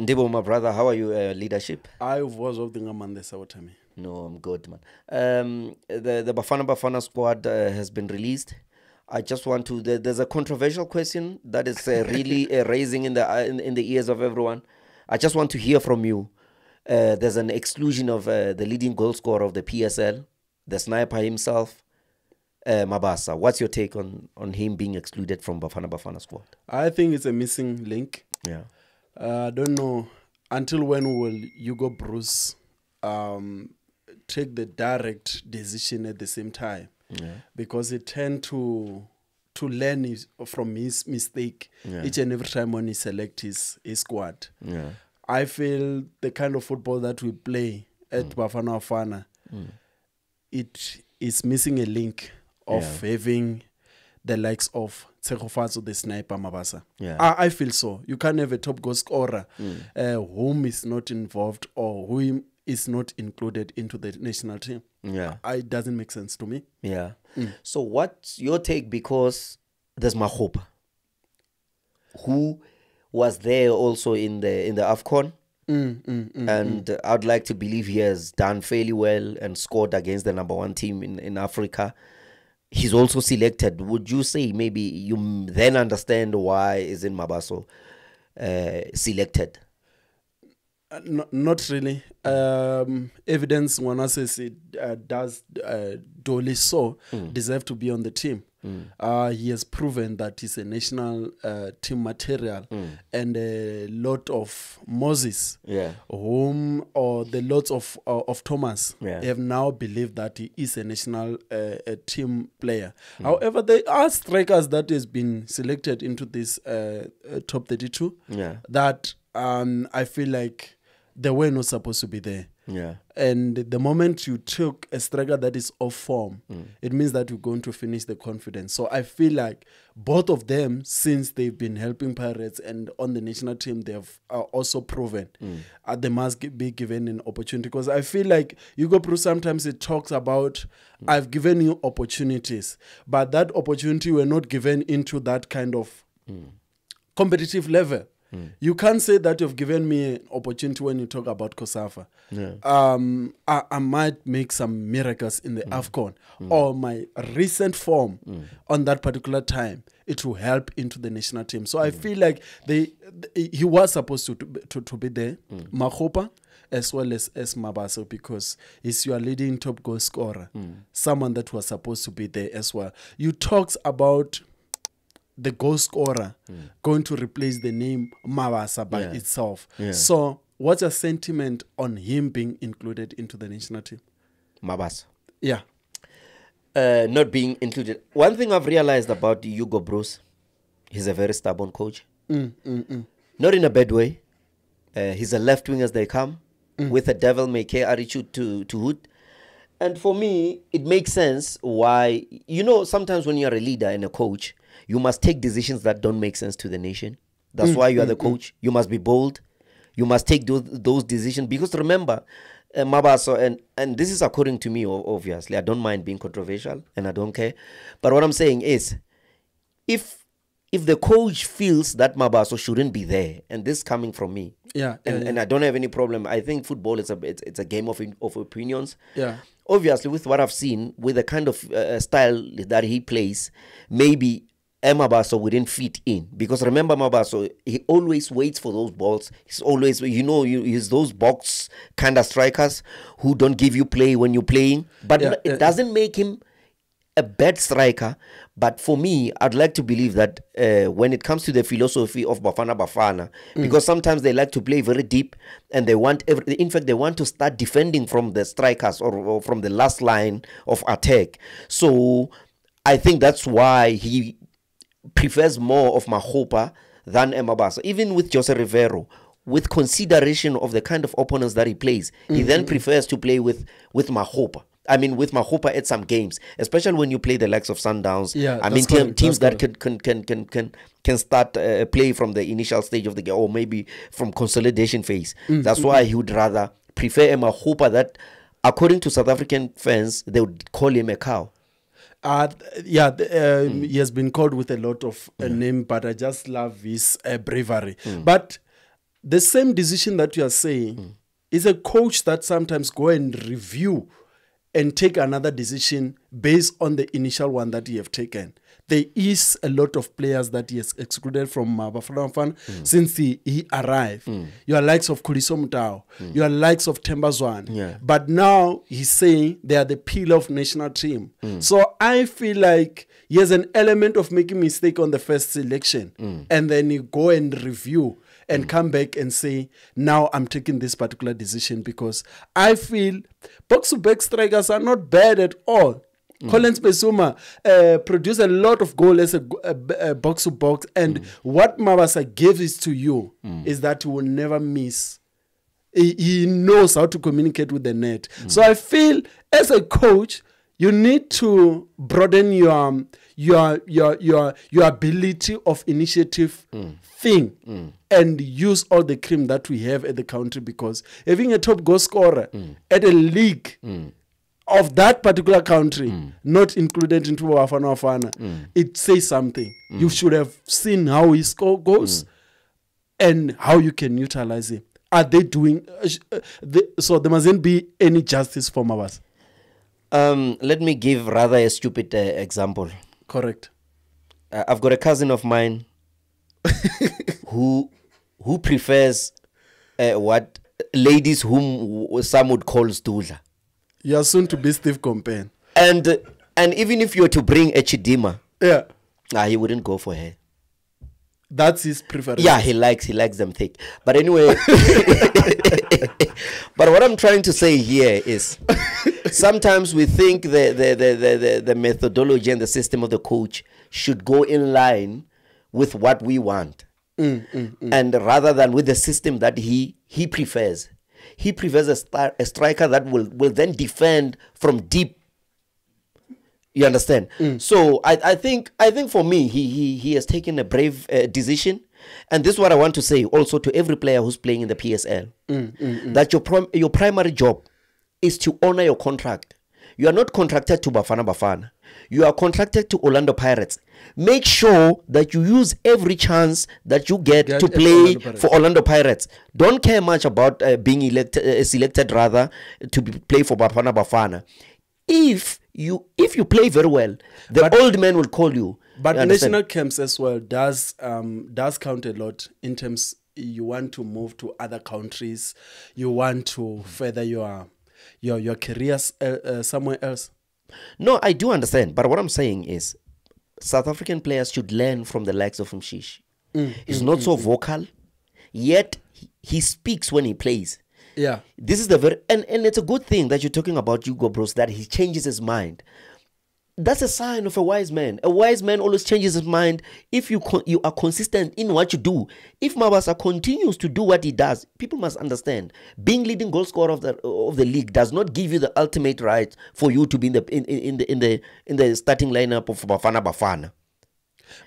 Ndibo, my brother, how are you? Leadership? I was of the Ngamande Sawatami. No, I'm good, man. The Bafana squad has been released. I just want to. There's a controversial question that is really raising in the ears of everyone. I just want to hear from you. There's an exclusion of the leading goal scorer of the PSL, the sniper himself, Mabasa. What's your take on him being excluded from Bafana squad? I think it's a missing link. Yeah. I don't know until when will Hugo Bruce take the direct decision at the same time. Yeah. Because he tend to learn from his mistake each and every time when he select his squad. Yeah. I feel the kind of football that we play at Bafana, it is missing a link of having the likes of Tsegofatso, the sniper, Mabasa. Yeah. I feel so. You can't have a top goal scorer whom is not involved or whom is not included into the national team. Yeah. It doesn't make sense to me. Yeah. So what's your take? Because there's Mahopa, who was there also in the AFCON. And I'd like to believe he has done fairly well and scored against the #1 team in Africa. He's also selected. Would you say maybe you then understand why isn't Mabasa selected? Not really. Evidence when I says it does Dolly so deserve to be on the team. He has proven that he's a national team material, and a lot of Moses, whom or the lots of Thomas have now believed that he is a national team player. However, there are strikers that has been selected into this top 32 that I feel like they were not supposed to be there. Yeah. And the moment you took a striker that is off form, it means that you're going to finish the confidence. So I feel like both of them, since they've been helping Pirates and on the national team, they have also proven they must be given an opportunity. Because I feel like Hugo Bruce sometimes it talks about, I've given you opportunities, but that opportunity were not given into that kind of competitive level. You can't say that you've given me an opportunity when you talk about Kosafa. I might make some miracles in the AFCON or my recent form on that particular time. It will help into the national team. So I feel like he was supposed to be there, Mahopa, as well as Mabasa, because he's your leading top goal scorer, someone that was supposed to be there as well. You talked about the goal scorer going to replace the name Mabasa by itself. So what's your sentiment on him being included into the national team? Mabasa. Yeah. Not being included. One thing I've realized about Hugo Bruce, he's a very stubborn coach. Not in a bad way. He's a left wing as they come, with a devil-may-care attitude to hood. And for me, it makes sense why, sometimes when you're a leader and a coach, you must take decisions that don't make sense to the nation. That's why you are the coach. You must be bold. You must take those decisions. Because remember, Mabasa, and this is according to me, obviously. I don't mind being controversial, and I don't care. But what I'm saying is, if the coach feels that Mabasa shouldn't be there, and this coming from me, and I don't have any problem. I think football is a game of opinions. Yeah. Obviously, with what I've seen, with the kind of style that he plays, maybe Mabasa wouldn't fit in. Because remember, Mabasa, he always waits for those balls. He's always, he's those box kind of strikers who don't give you play when you're playing. But it doesn't make him a bad striker. But for me, I'd like to believe that when it comes to the philosophy of Bafana, because sometimes they like to play very deep, and they want in fact, they want to start defending from the strikers or from the last line of attack. So I think that's why he prefers more of Mahopa than Mabasa. Even with Jose Rivero, with consideration of the kind of opponents that he plays, he then prefers to play with Mahopa. I mean, with Mahopa at some games, especially when you play the likes of Sundowns. Yeah, I mean, teams that can start play from the initial stage of the game, or maybe from consolidation phase. That's why he would rather prefer a Mahopa that, according to South African fans, they would call him a cow. He has been called with a lot of name, but I just love his bravery. But the same decision that you are saying is a coach that sometimes go and review and take another decision based on the initial one that he have taken. There is a lot of players that he has excluded from Bafana since he arrived. Your likes of Kuliso Mutao, your likes of Tembazwan. Yeah. But now he's saying they are the pillar of national team. So I feel like he has an element of making mistake on the first selection. And then you go and review and come back and say, now I'm taking this particular decision because I feel box-to-back strikers are not bad at all. Collins Besuma produced a lot of goals as a box-to-box, and what Mabasa gives to you is that he will never miss. He knows how to communicate with the net. So I feel as a coach, you need to broaden your ability of initiative thing and use all the cream that we have at the country, because having a top goal scorer at a league of that particular country, not included into Bafana, it says something. You should have seen how his score goes and how you can utilize it. Are they doing so? There mustn't be any justice for Mabasa. Let me give rather a stupid example. Correct. I've got a cousin of mine who prefers what ladies whom some would call stula. You are soon to be Steve Compane. And even if you were to bring a Chidima, he wouldn't go for her. That's his preference. Yeah, he likes them thick. But anyway, but what I'm trying to say here is sometimes we think the methodology and the system of the coach should go in line with what we want, and rather than with the system that he prefers. He prefers a striker that will then defend from deep. You understand? So I think for me he has taken a brave decision, and this is what I want to say also to every player who's playing in the PSL, that your primary job is to honor your contract. You are not contracted to Bafana. You are contracted to Orlando Pirates. Make sure that you use every chance that you get to play for Orlando Pirates. Don't care much about being selected rather to play for Bafana. If you play very well, the old man will call you. But national camps as well does count a lot in terms you want to move to other countries, you want to further your careers somewhere else. No, I do understand, but what I'm saying is South African players should learn from the likes of Mshishi. He's not so vocal, yet he speaks when he plays. Yeah, this is the very and it's a good thing that you're talking about Hugo Bros, that he changes his mind. That's a sign of a wise man. A wise man always changes his mind if you are consistent in what you do. If Mabasa continues to do what he does, people must understand, being leading goal scorer of the league does not give you the ultimate right for you to be in the starting lineup of Bafana.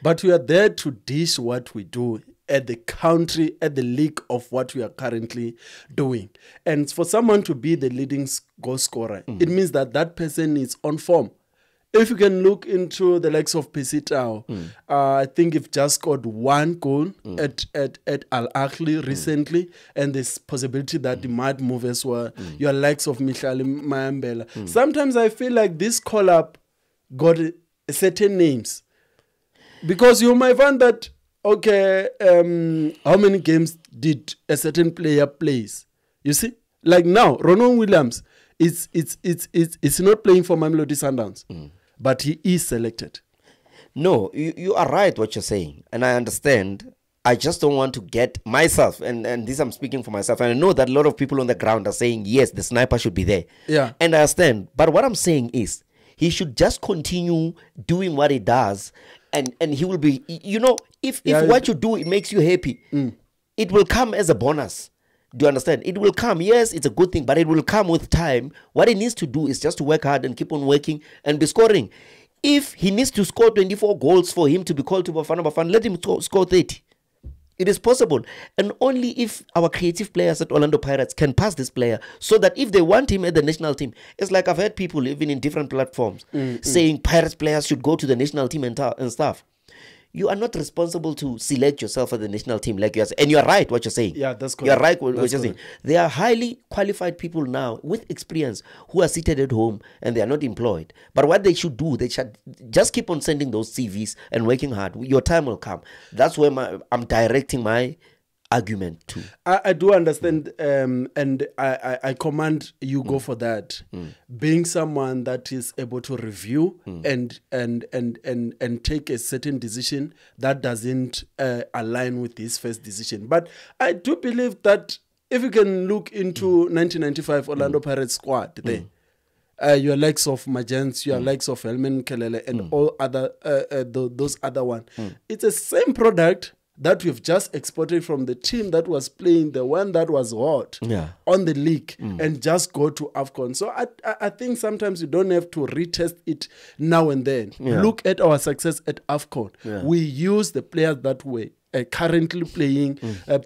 But we are there to dish what we do at the country, at the league of what we are currently doing. And for someone to be the leading goal scorer, it means that that person is on form. If you can look into the likes of Pesitao, I think you've just scored one goal at Al Ahly recently, and there's possibility that he might move as well. Your likes of Michal Mayambela. Sometimes I feel like this call-up got certain names. Because you might find that, okay, how many games did a certain player plays? You see? Like now, Ronan Williams, it's not playing for Mamelodi Sundowns. But he is selected. No, you are right what you're saying, and I understand. I just don't want to get myself, and this I'm speaking for myself, and I know that a lot of people on the ground are saying, yes, the sniper should be there. Yeah. And I understand. But what I'm saying is, he should just continue doing what he does, and he will be, you know, if what you do, it makes you happy, it will come as a bonus. Do you understand? It will come. Yes, it's a good thing, but it will come with time. What he needs to do is just to work hard and keep on working and be scoring. If he needs to score 24 goals for him to be called to Bafana, let him score 30. It is possible. And only if our creative players at Orlando Pirates can pass this player, so that if they want him at the national team, it's like I've heard people even in different platforms saying Pirates players should go to the national team and stuff. you are not responsible to select yourself for the national team like you are. And you are right what you're saying. Yeah, that's correct. You are right what That's you're saying. correct. There are highly qualified people now with experience who are seated at home and they are not employed. But what they should do, they should just keep on sending those CVs and working hard. Your time will come. That's where I'm directing my argument to. I do understand, and I command you go for that. Being someone that is able to review and take a certain decision that doesn't align with his first decision. But I do believe that if you can look into 1995 Orlando Pirates squad there. Your likes of Magents, your likes of Helman Kelele, and all other those other one. It's the same product that we've just exported from the team that was playing, the one that was hot on the league, and just go to AFCON. So I think sometimes you don't have to retest it now and then. Look at our success at AFCON. We use the players that were currently playing,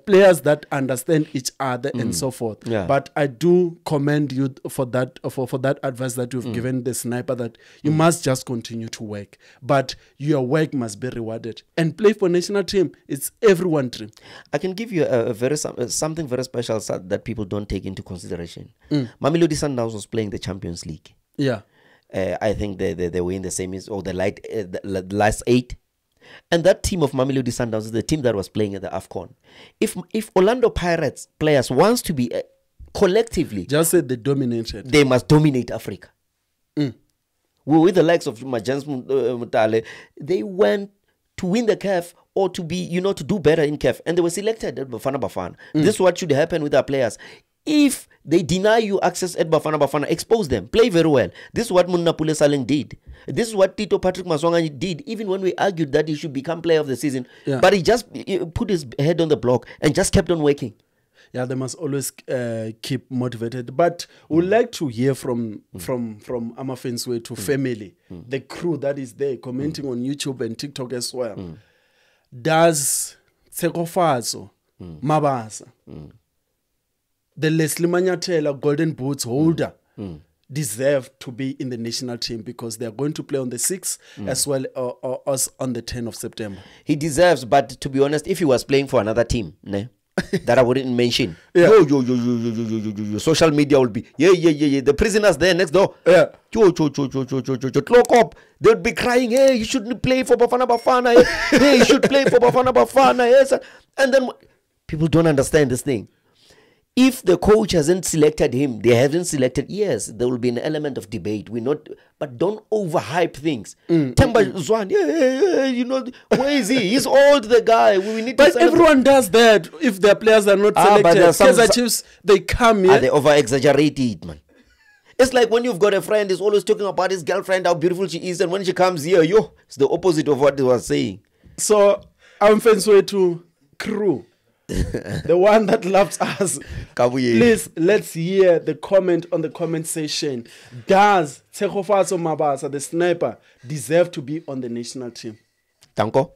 players that understand each other and so forth. But I do commend you for that for that advice that you've given the sniper, that you must just continue to work, but your work must be rewarded. And play for national team, it's everyone's dream. I can give you a very something very special that people don't take into consideration. Mamelodi Sundowns was playing the Champions League. I think they were in the semis or the last 8. And that team of Mamelodi Sundowns is the team that was playing at the AFCON. If Orlando Pirates players wants to be collectively, just say they dominated, they must dominate Africa. With the likes of Majans Mutale, they went to win the CAF or to be, to do better in CAF, and they were selected at Bafana. This is what should happen with our players. If they deny you access at Bafana, expose them. Play very well. This is what Munapule Saleng did. This is what Tito Patrick Maswanga did, even when we argued that he should become player of the season. But he just put his head on the block and just kept on working. Yeah, they must always keep motivated. But we'd like to hear from FANS Wethu family, the crew that is there commenting on YouTube and TikTok as well. Does Tsekofaso, Mabasa, the Leslie Manyatela Golden Boots holder deserve to be in the national team, because they are going to play on the 6th as well as on the 10th of September? He deserves, but to be honest, if he was playing for another team, that I wouldn't mention. Yo, social media will be, the prisoners there next door. Clock up. They would be crying, hey, you shouldn't play for Bafana. Hey, you should play for Bafana. Yes. And then people don't understand this thing. If the coach hasn't selected him, they haven't selected, yes, there will be an element of debate. But don't overhype things. Temba Zwan, where is he? He's old, the guy. We need but everyone does that if their players are not selected. Kaizer Chiefs, they come here. They over-exaggerate it, man. It's like when you've got a friend who's always talking about his girlfriend, how beautiful she is, and when she comes here, it's the opposite of what he was saying. So, I'm FANS Wethu crew. The one that loves us. Please, let's hear the comment on the comment section. Does Tsekofaso Mabasa, the sniper, deserve to be on the national team? Tanko?